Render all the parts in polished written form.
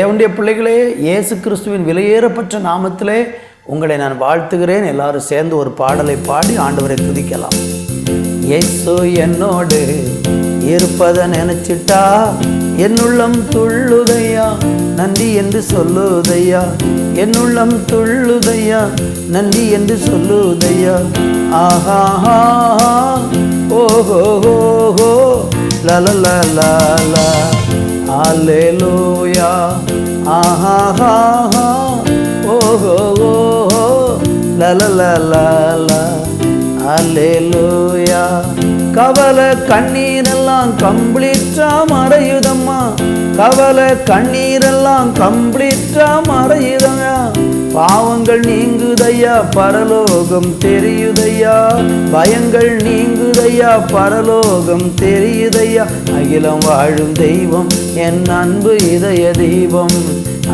தேவனுடைய பிள்ளைகளே, இயேசு கிறிஸ்துவின் விலையேறப்பட்ட நாமத்திலே உங்களை நான் வாழ்த்துகிறேன். எல்லாரும் சேர்ந்து ஒரு பாடலை பாடி ஆண்டவரை துதிக்கலாம். இயேசு என்னோடு இருப்பதை நினைச்சிட்டா என்னுள்ளம் துள்ளுதையா, நன்றி என்று சொல்லுதையா. என்னுள்ளம் துள்ளுதையா, நன்றி என்று சொல்லுதையா. ஆஹா ஓஹோ ஹோ லலலலா அல்லேலூயா. ஆஹா ஓஹோ ஓஹோ லலலலா அல்லேலூயா. கவலை கண்ணீரெல்லாம் கம்ப்ளீட்டா மறையுதம்மா, கவலை கண்ணீரெல்லாம் கம்ப்ளீட்டா மறையுதம்மா. பாவங்கள் நீங்குதையா, பரலோகம் தெரியுதையா. பயங்கள் நீங்குதையா, பரலோகம் தெரியுதையா. அகிலம் வாழும் தெய்வம் என் அன்பு இதய தீபம்,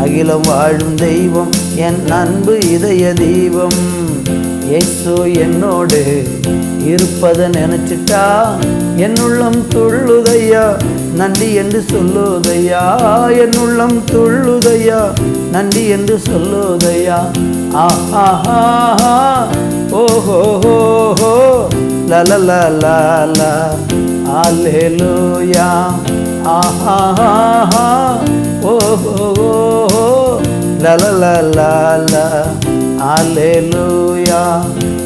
அகிலம் வாழும் தெய்வம் என் அன்பு இதய தீபம். இயேசு என்னோடு இருப்பதை நினைச்சிட்டா என்னுள்ளம் துள்ளுதையா, நன்றி என்று சொல்லுதையா. என்னுள்ளம் துள்ளுதையா, நன்றி என்று சொல்லுதையா. ஆஹா ஓஹோ ஹோ லலலலா அல்லேலூயா. ஆஹா ஓஹோ லலலலா அல்லேலூயா.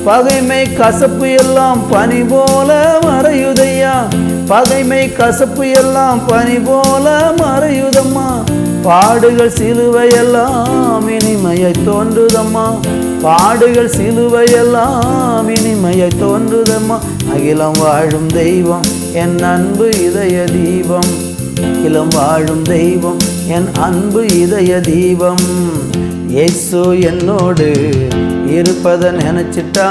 பகைமை கசப்பு எல்லாம் பனி போல மறையுதையா, பகைமை கசப்பு எல்லாம் பனி போல மறையுதம்மா. பாடுகள் சிலுவையெல்லாம் இனிமையை தோன்றுதம்மா, பாடுகள் சிலுவையெல்லாம் இனிமையை தோன்றுதம்மா. அகிலம் வாழும் தெய்வம் என் அன்பு இதய தீபம், அகிலம் வாழும் தெய்வம் என் அன்பு இதய தீபம். இயேசு என்னோடு இருப்பதை நினைச்சிட்டா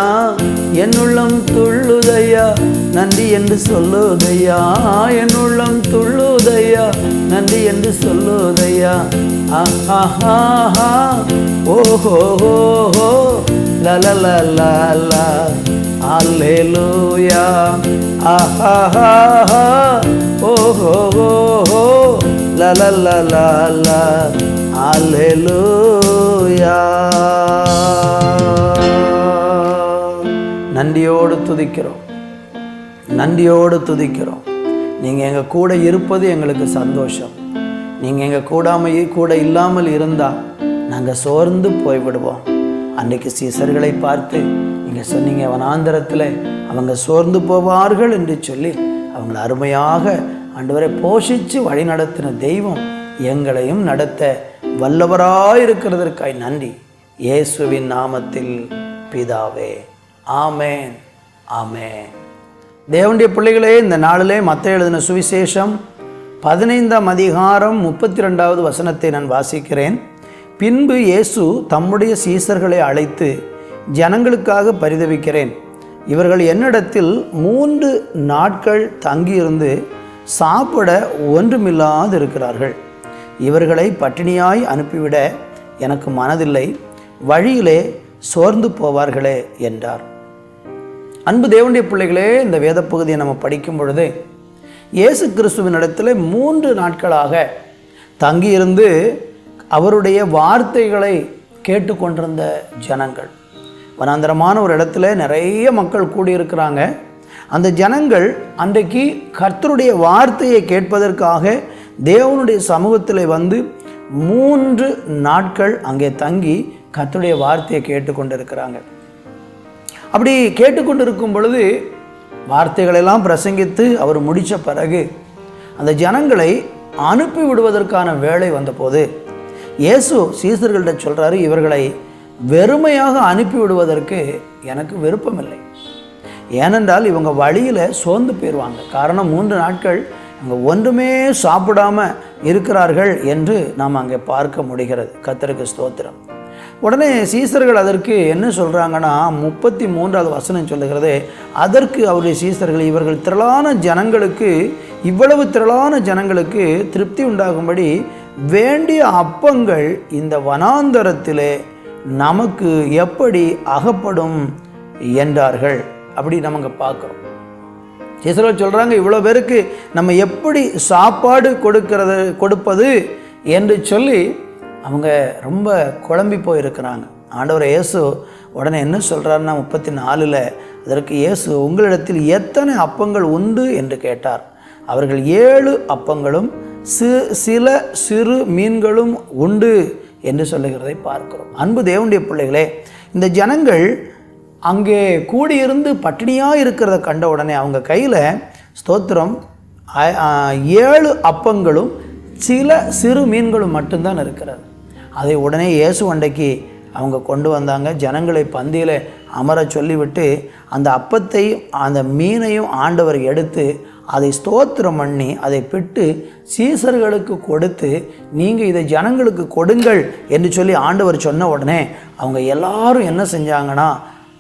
என்னுள்ளம் துள்ளுதையா, நன்றி என்று சொல்லுதையா. என்னுள்ளம் துள்ளுதையா, நன்றி என்று சொல்லுதையா. ஆஹா ஓஹோ ஹோ லலலலா அல்லேலூயா. ஆஹா ஓஹோ ஹோ லலலலா அல்லேலூயா. நன்றியோடு துதிக்கிறோம், நன்றியோடு துதிக்கிறோம். நீங்கள் எங்கள் கூட இருப்பது எங்களுக்கு சந்தோஷம். நீங்கள் எங்கள் கூட இல்லாமல் இருந்தால் நாங்கள் சோர்ந்து போய்விடுவோம். அன்றைக்கு சீசர்களை பார்த்து நீங்கள் சொன்னீங்க, வனாந்தரத்தில் அவங்க சோர்ந்து போவார்கள் என்று சொல்லி அவங்களை அருமையாக ஆண்டவரை போஷித்து வழி நடத்தின தெய்வம் எங்களையும் நடத்த வல்லவராயிருக்கிறதற்காய் நன்றி. இயேசுவின் நாமத்தில் பிதாவே, ஆமேன் ஆமேன். தேவனுடைய பிள்ளைகளே, இந்த நாளிலே மத்தேயு எழுதின சுவிசேஷம் 15ஆம் அதிகாரம் 32வது வசனத்தை நான் வாசிக்கிறேன். பின்பு இயேசு தம்முடைய சீசர்களை அழைத்து, ஜனங்களுக்காக பரிதபிக்கிறேன், இவர்கள் என்னிடத்தில் 3 நாட்கள் தங்கியிருந்து சாப்பிட ஒன்றுமில்லாது இருக்கிறார்கள். இவர்களை பட்டினியாய் அனுப்பிவிட எனக்கு மனதில்லை, வழியிலே சோர்ந்து போவார்களே என்றார். அன்பு தேவனுடைய பிள்ளைகளே, இந்த வேத பகுதியை நம்ம படிக்கும் பொழுது இயேசு கிறிஸ்துவின் இடத்துல 3 நாட்களாக தங்கியிருந்து அவருடைய வார்த்தைகளை கேட்டுக்கொண்டிருந்த ஜனங்கள். வனாந்தரமான ஒரு இடத்துல நிறைய மக்கள் கூடியிருக்கிறாங்க. அந்த ஜனங்கள் அன்றைக்கு கர்த்தருடைய வார்த்தையை கேட்பதற்காக தேவனுடைய சமூகத்தில் வந்து 3 நாட்கள் அங்கே தங்கி கர்த்தருடைய வார்த்தையை கேட்டுக்கொண்டிருக்கிறாங்க. அப்படி கேட்டுக்கொண்டிருக்கும் பொழுது வார்த்தைகளெல்லாம் பிரசங்கித்து அவர் முடித்த பிறகு அந்த ஜனங்களை அனுப்பி விடுவதற்கான வேலை வந்தபோது இயேசு சீசர்கள்ட்ட சொல்கிறாரு, இவர்களை வெறுமையாக அனுப்பி விடுவதற்கு எனக்கு விருப்பமில்லை. ஏனென்றால் இவங்க வழியில் சோர்ந்து போயிடுவாங்க. காரணம் 3 நாட்கள் அங்கே ஒன்றுமே சாப்பிடாம இருக்கிறார்கள் என்று நாம் அங்கே பார்க்க முடிகிறது. கர்த்தருக்கு ஸ்தோத்திரம். உடனே சீசர்கள் அதற்கு என்ன சொல்கிறாங்கன்னா, 33வது வசனம் சொல்லுகிறது, அதற்கு அவருடைய சீசர்கள், இவர்கள் திரளான ஜனங்களுக்கு, இவ்வளவு திரளான ஜனங்களுக்கு திருப்தி உண்டாகும்படி வேண்டிய அப்பங்கள் இந்த வனாந்தரத்திலே நமக்கு எப்படி அகப்படும் என்றார்கள். அப்படி நம்ம பார்க்குறோம். சீசர்கள் சொல்கிறாங்க, இவ்வளோ பேருக்கு நம்ம எப்படி சாப்பாடு கொடுப்பது என்று சொல்லி அவங்க ரொம்ப குழம்பி போயிருக்கிறாங்க. ஆண்டவர் இயேசு உடனே என்ன சொல்கிறாருன்னா 34 அதற்கு இயேசு, உங்களிடத்தில் எத்தனை அப்பங்கள் உண்டு என்று கேட்டார். அவர்கள் 7 அப்பங்களும் சில சிறு மீன்களும் உண்டு என்று சொல்லுகிறதை பார்க்கிறோம். அன்பு தேவனுடைய பிள்ளைகளே, இந்த ஜனங்கள் அங்கே கூடியிருந்து பட்டினியாக இருக்கிறத கண்ட உடனே அவங்க கையில் ஸ்தோத்திரம் 7 அப்பங்களும் சில சிறு மீன்களும் மட்டும்தான் இருக்கிறது. அதை உடனே இயேசு அண்டைக்கு அவங்க கொண்டு வந்தாங்க. ஜனங்களை பந்தியில் அமர சொல்லிவிட்டு அந்த அப்பத்தையும் அந்த மீனையும் ஆண்டவர் எடுத்து அதை ஸ்தோத்திரம் பண்ணி அதை பிட்டு சீசர்களுக்கு கொடுத்து, நீங்கள் இதை ஜனங்களுக்கு கொடுங்கள் என்று சொல்லி ஆண்டவர் சொன்ன உடனே அவங்க எல்லாரும் என்ன செஞ்சாங்கன்னா,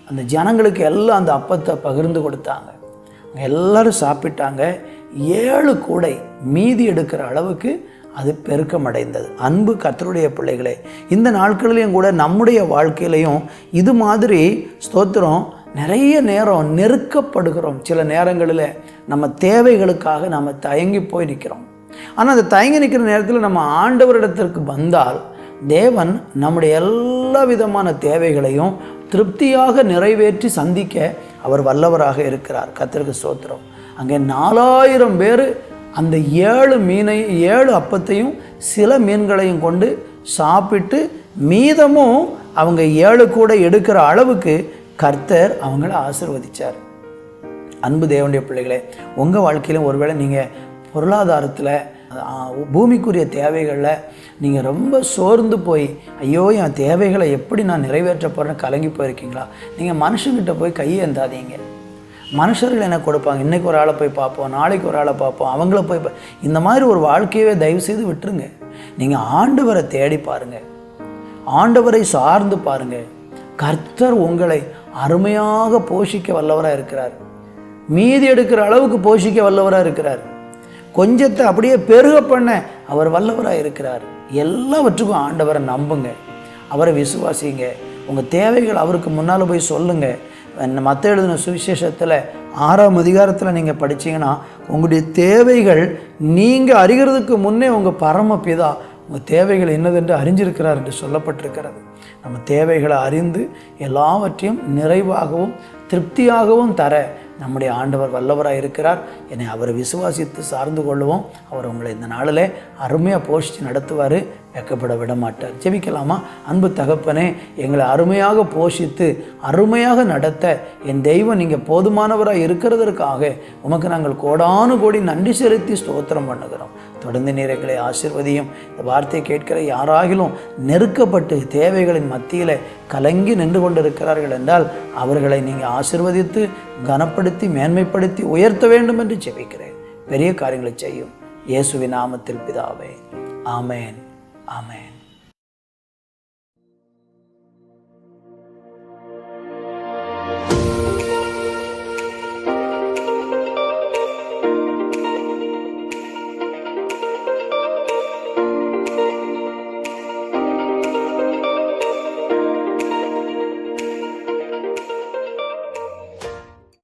அந்த ஜனங்களுக்கு எல்லாம் அந்த அப்பத்தை பகிர்ந்து கொடுத்தாங்க. எல்லாரும் சாப்பிட்டாங்க. 7 கூடை மீதி எடுக்கிற அளவுக்கு அது பெருக்கமடைந்தது. அன்பு கர்த்தருடைய பிள்ளைகளே, இந்த நாட்களிலையும் கூட நம்முடைய வாழ்க்கையிலையும் இது மாதிரி ஸ்தோத்திரம் நிறைய நேரம் நெருக்கப்படுகிறோம். சில நேரங்களில் நம்ம தேவைகளுக்காக நம்ம தயங்கி போய் நிற்கிறோம். ஆனால் அந்த தயங்கி நிற்கிற நேரத்தில் நம்ம ஆண்டவரிடத்திற்கு வந்தால் தேவன் நம்முடைய எல்லா விதமான தேவைகளையும் திருப்தியாக நிறைவேற்றி சந்திக்க அவர் வல்லவராக இருக்கிறார். கர்த்தருக்கு ஸ்தோத்திரம். அங்கே 4000 பேர் அந்த 7 மீனையும் 7 அப்பத்தையும் சில மீன்களையும் கொண்டு சாப்பிட்டு மீதமும் அவங்க 7 கூட எடுக்கிற அளவுக்கு கர்த்தர் அவங்கள ஆசீர்வதிச்சார். அன்பு தேவனுடைய பிள்ளைகளே, உங்கள் வாழ்க்கையிலும் ஒருவேளை நீங்கள் பொருளாதாரத்தில் பூமிக்குரிய தேவைகளில் நீங்கள் ரொம்ப சோர்ந்து போய் ஐயோ என் தேவைகளை எப்படி நான் நிறைவேற்ற போகிறேன்னு கலங்கி போயிருக்கீங்களா? நீங்கள் மனுஷங்கிட்ட போய் கையேந்தாதீங்க. மனுஷர்கள் என்ன கொடுப்பாங்க, இன்றைக்கி ஒரு ஆளை போய் பார்ப்போம், நாளைக்கு ஒரு ஆளை பார்ப்போம், அவங்கள போய் இந்த மாதிரி ஒரு வாழ்க்கையவே தயவு செய்து விட்டுருங்க. நீங்கள் ஆண்டவரை தேடி பாருங்கள், ஆண்டவரை சார்ந்து பாருங்கள். கர்த்தர் உங்களை அருமையாக போஷிக்க வல்லவராக இருக்கிறார். மீதி எடுக்கிற அளவுக்கு போஷிக்க வல்லவராக இருக்கிறார். கொஞ்சத்தை அப்படியே பெருக பண்ண அவர் வல்லவராக இருக்கிறார். எல்லாவற்றுக்கும் ஆண்டவரை நம்புங்க, அவரை விசுவாசிங்க. உங்கள் தேவைகள் அவருக்கு முன்னால் போய் சொல்லுங்கள். மத்தேயு எழுதின சுவிசேஷத்தில் 6ஆம் அதிகாரத்தில் நீங்கள் படித்தீங்கன்னா உங்களுடைய தேவைகள் நீங்கள் அறிகிறதுக்கு முன்னே உங்கள் பரமபிதா உங்கள் தேவைகள் என்னதென்று அறிஞ்சிருக்கிறார் என்று சொல்லப்பட்டிருக்கிறது. நம்ம தேவைகளை அறிந்து எல்லாவற்றையும் நிறைவாகவும் திருப்தியாகவும் தர நம்முடைய ஆண்டவர் வல்லவராக இருக்கிறார். என்னை அவரை விசுவாசித்து சார்ந்து கொள்வோம். அவர் உங்களை இந்த நாளில் அருமையாக போஷித்து நடத்துவார், வெக்கப்பட விட மாட்டார். ஜெபிக்கலாமா? அன்பு தகப்பனே, எங்களை அருமையாக போஷித்து அருமையாக நடத்த என் தெய்வம் நீங்கள் போதுமானவராக இருக்கிறதற்காக உமக்கு நாங்கள் கோடானு கோடி நன்றி செலுத்தி ஸ்தோத்திரம் பண்ணுகிறோம். தொடர்ந்து நீர் எங்களை ஆசீர்வதியும். இந்த வார்த்தையை கேட்கிற யாராகிலும் நெருக்கப்பட்டு தேவைகளின் மத்தியில் கலங்கி நின்று கொண்டிருக்கிறார்கள் என்றால் அவர்களை நீங்கள் ஆசீர்வதித்து கனப்படுத்தி மேன்மைப்படுத்தி உயர்த்த வேண்டும் என்று ஜெபிக்கிறேன். பெரிய காரியங்களை செய்யும். இயேசுவின் நாமத்தில் பிதாவே, ஆமேன், ஆமேன்.